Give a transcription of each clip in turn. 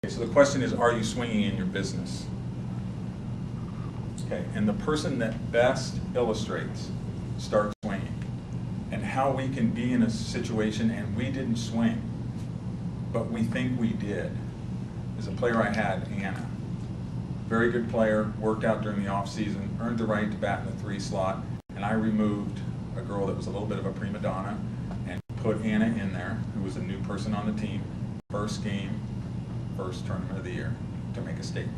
So the question is, are you swinging in your business? Okay, and the person that best illustrates start swinging and how we can be in a situation and we didn't swing, but we think we did, is a player I had, Anna. Very good player, worked out during the off season, earned the right to bat in the 3 slot, and I removed a girl that was a little bit of a prima donna and put Anna in there, who was a new person on the team, first game, first tournament of the year, to make a statement.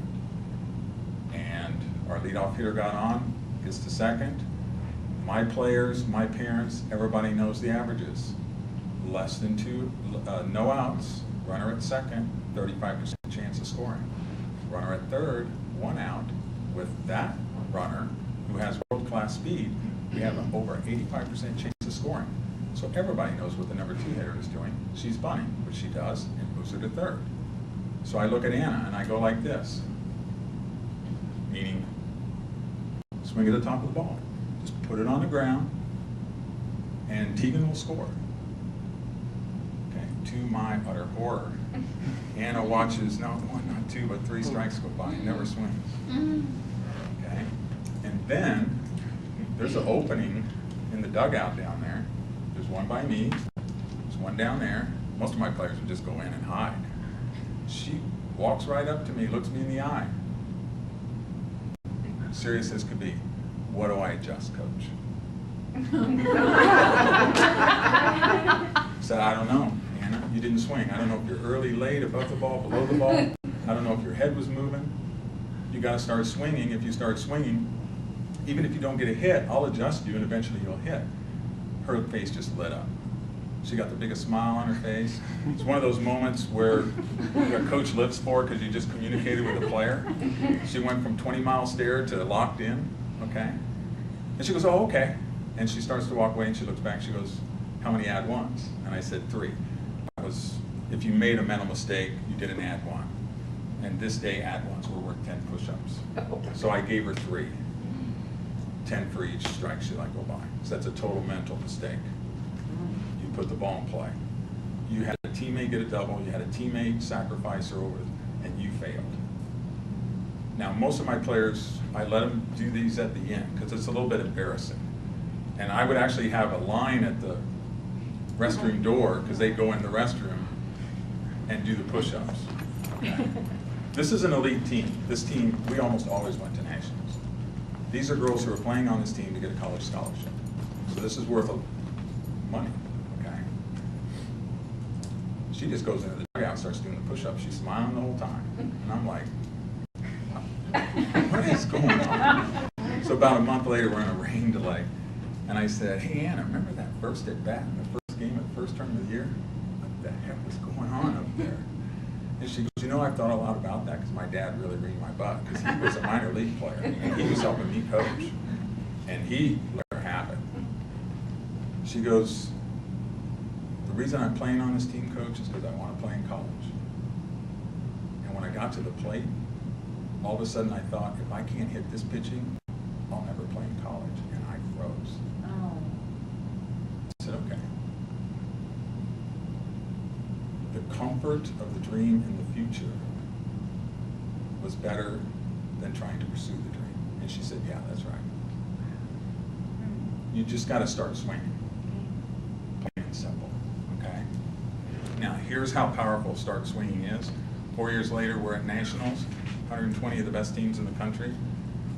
And our leadoff hitter got on, gets to second. My players, my parents, everybody knows the averages. Less than 2, no outs, runner at second, 35% chance of scoring. Runner at third, 1 out. With that runner, who has world-class speed, we have an over 85% chance of scoring. So everybody knows what the number 2 hitter is doing. She's bunting, which she does, and moves her to third. So I look at Anna and I go like this, meaning swing at the top of the ball. Just put it on the ground and Tegan will score. Okay, to my utter horror, Anna watches not 1, not 2, but 3 strikes go by and never swings. Okay, and then there's an opening in the dugout down there. There's one by me, there's one down there. Most of my players would just go in and hide. She walks right up to me, looks me in the eye. Serious as could be. What do I adjust, coach? Said, I don't know, Anna. You didn't swing. I don't know if you're early, late, above the ball, below the ball. I don't know if your head was moving. You got to start swinging. If you start swinging, even if you don't get a hit, I'll adjust you and eventually you'll hit. Her face just lit up. She got the biggest smile on her face. It's one of those moments where a coach lives for because you just communicated with the player. She went from 20-mile stare to locked in, okay? And she goes, oh, okay. And she starts to walk away and she looks back, she goes, how many add ones? And I said 3. That was, if you made a mental mistake, you didn't add 1. And this day, add ones were worth 10 push-ups. So I gave her 3. 10 for each strike she let go by. So that's a total mental mistake. Put the ball in play. You had a teammate get a double, you had a teammate sacrifice her over, and you failed. Now, most of my players, I let them do these at the end because it's a little bit embarrassing. And I would actually have a line at the restroom door because they'd go in the restroom and do the push-ups. This is an elite team. This team, we almost always went to nationals. These are girls who are playing on this team to get a college scholarship. So this is worth money. She just goes into the dugout and starts doing the push-ups. She's smiling the whole time. And I'm like, what is going on? So about a month later, we're in a rain delay. And I said, hey, Anna, remember that first at bat in the first game of the first tournament of the year? What the heck was going on up there? And she goes, you know, I've thought a lot about that because my dad really reamed my butt because he was a minor league player. And he was helping me coach. And he let her have it. She goes, the reason I'm playing on this team, coach, is because I want to play in college. And when I got to the plate, all of a sudden I thought, if I can't hit this pitching, I'll never play in college. And I froze. Oh. I said, okay. The comfort of the dream in the future was better than trying to pursue the dream. And she said, yeah, that's right. You just got to start swinging. Plain and simple. Okay? Now, here's how powerful start swinging is. 4 years later, we're at nationals, 120 of the best teams in the country.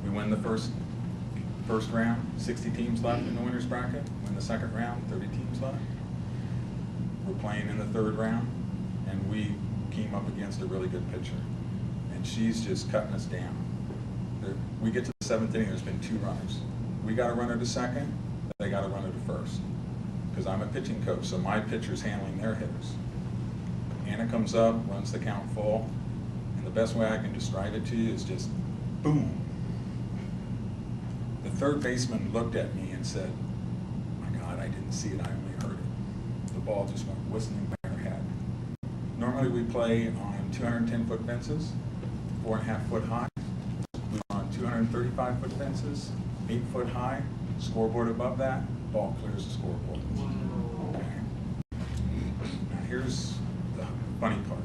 We win the first round, 60 teams left in the winner's bracket. Win the second round, 30 teams left. We're playing in the third round, and we came up against a really good pitcher. And she's just cutting us down. We get to the 7th inning, there's been 2 runners. We got a runner to second, they got a runner to first. Because I'm a pitching coach, so my pitcher's handling their hitters. Anna comes up, runs the count full, and the best way I can describe it to you is just boom. The third baseman looked at me and said, my God, I didn't see it, I only heard it. The ball just went whistling by her head. Normally we play on 210-foot fences, 4.5 foot high. We are on 235-foot fences, 8 foot high, scoreboard above that, ball clears the scoreboard. Okay. Now here's the funny part.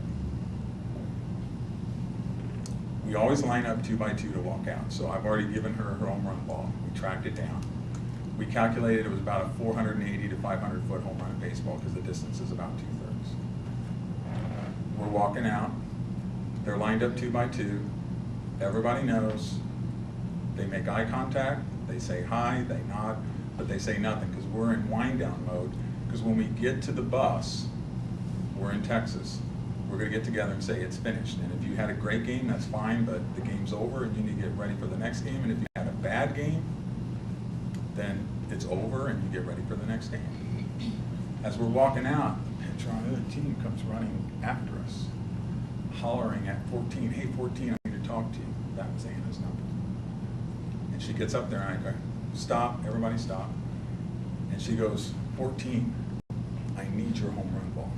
We always line up 2 by 2 to walk out. So I've already given her her home run ball. We tracked it down. We calculated it was about a 480 to 500 foot home run in baseball because the distance is about 2/3. We're walking out. They're lined up 2 by 2. Everybody knows. They make eye contact. They say hi. They nod, but they say nothing because we're in wind down mode. Because when we get to the bus, we're in Texas. We're going to get together and say it's finished. And if you had a great game, that's fine, but the game's over and you need to get ready for the next game. And if you had a bad game, then it's over and you get ready for the next game. As we're walking out, the pitcher on the other team comes running after us, hollering at 14, "Hey 14, I need to talk to you." That was Anna's number. And she gets up there and I go, "Stop, everybody stop." And she goes, "14, I need your home run ball."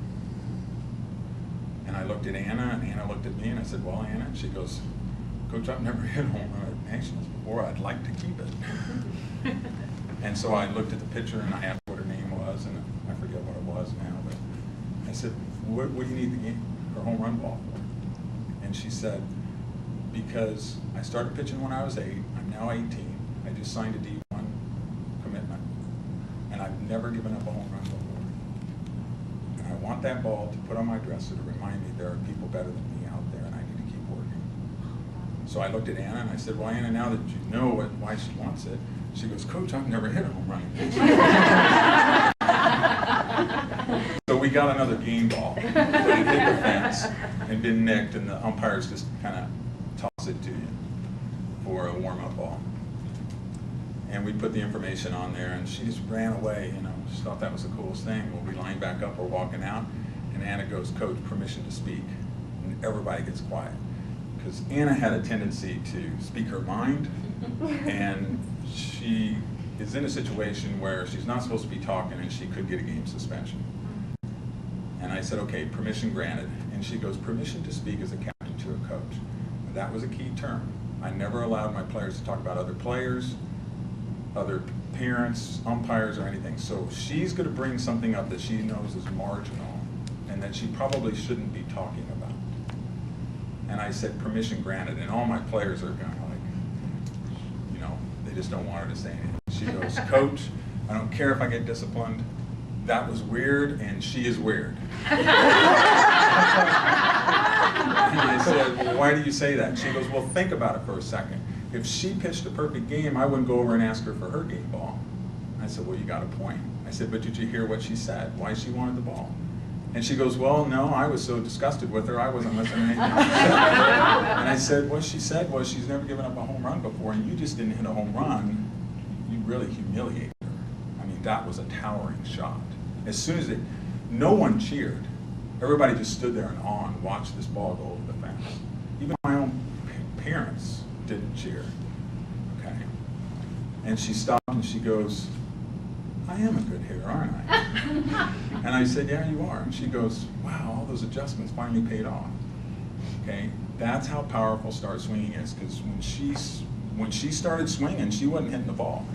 And I looked at Anna, and Anna looked at me, and I said, "Well, Anna," and she goes, "Coach, I've never hit a home run at Nationals before. I'd like to keep it." And so I looked at the picture, and I asked what her name was, and I forget what it was now, but I said, what do you need her home run ball for?" And she said, "Because I started pitching when I was 8, I'm now 18, I just signed a D1 commitment, and I've never given up a home run before. And I want that ball to put on my dresser to remind me there are people better than me out there, and I need to keep working." So I looked at Anna, and I said, "Well, Anna, now that you know why she wants it," she goes, "Coach, I've never hit a home run." So we got another game ball, but it hit the fence and been nicked, and the umpires just kind of toss it to you for a warm-up ball. And we put the information on there, and she just ran away, you know. She thought that was the coolest thing. Well, we lined back up, we're walking out, and Anna goes, "Coach, permission to speak." And everybody gets quiet. Because Anna had a tendency to speak her mind, and she is in a situation where she's not supposed to be talking, and she could get a game suspension. And I said, "Okay, permission granted." And she goes, "Permission to speak as a captain to a coach." And that was a key term. I never allowed my players to talk about other players, other parents, umpires, or anything. So she's going to bring something up that she knows is marginal and that she probably shouldn't be talking about. And I said, "Permission granted." And all my players are kind of like, you know, they just don't want her to say anything. She goes, "Coach, I don't care if I get disciplined. That was weird, and she is weird." And I said, "Well, why do you say that?" She goes, "Well, think about it for a second. If she pitched a perfect game, I wouldn't go over and ask her for her game ball." I said, "Well, you got a point." I said, "But did you hear what she said? Why she wanted the ball?" And she goes, "Well, no, I was so disgusted with her, I wasn't listening to anything she said." And I said, "What she said was she's never given up a home run before, and you just didn't hit a home run. You really humiliated her." I mean, that was a towering shot. As soon as no one cheered. Everybody just stood there in awe and watched this ball go over the fence. Even my own parents didn't cheer. Okay. And she stopped and she goes, "I am a good hitter, aren't I?" And I said, "Yeah, you are." And she goes, "Wow, all those adjustments finally paid off." Okay. That's how powerful start swinging is, because when she started swinging, she wasn't hitting the ball.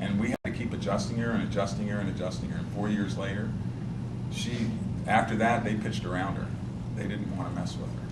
And we had to keep adjusting her and adjusting her and adjusting her. And 4 years later, after that, they pitched around her. They didn't want to mess with her.